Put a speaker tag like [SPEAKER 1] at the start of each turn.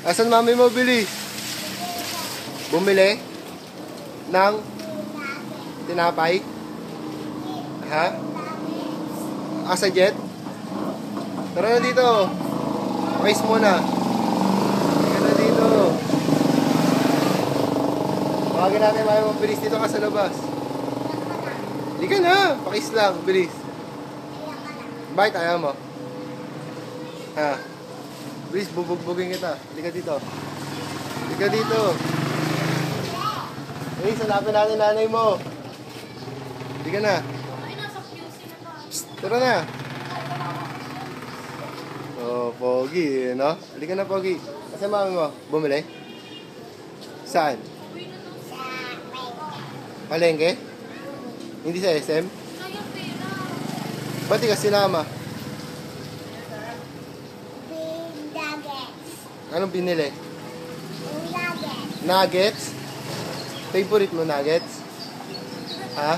[SPEAKER 1] Asan mami mo, bilis? Bumili? Ng tinapay? Ha? Asa Jet? Tara na dito. Pakis muna. Tara na dito. Tawagin natin mami mo, bilis dito ka sa labas. Hindi ka na. Pakis lang, bilis. Bakit ayaw mo? Ha? Bilis, bubugbugin kita. Hindi ka dito. Hindi ka dito. Eh, sanapin natin nanay mo. Hindi ka na. Psst, tara na. Oh, Pogi, no? Hindi ka na, Pogi. Kasi mami mo, bumili? Saan? Palengke? Hindi sa SM? Ba't di ka sinama? Anong binili? Nuggets? Favorite mo nuggets? Ha?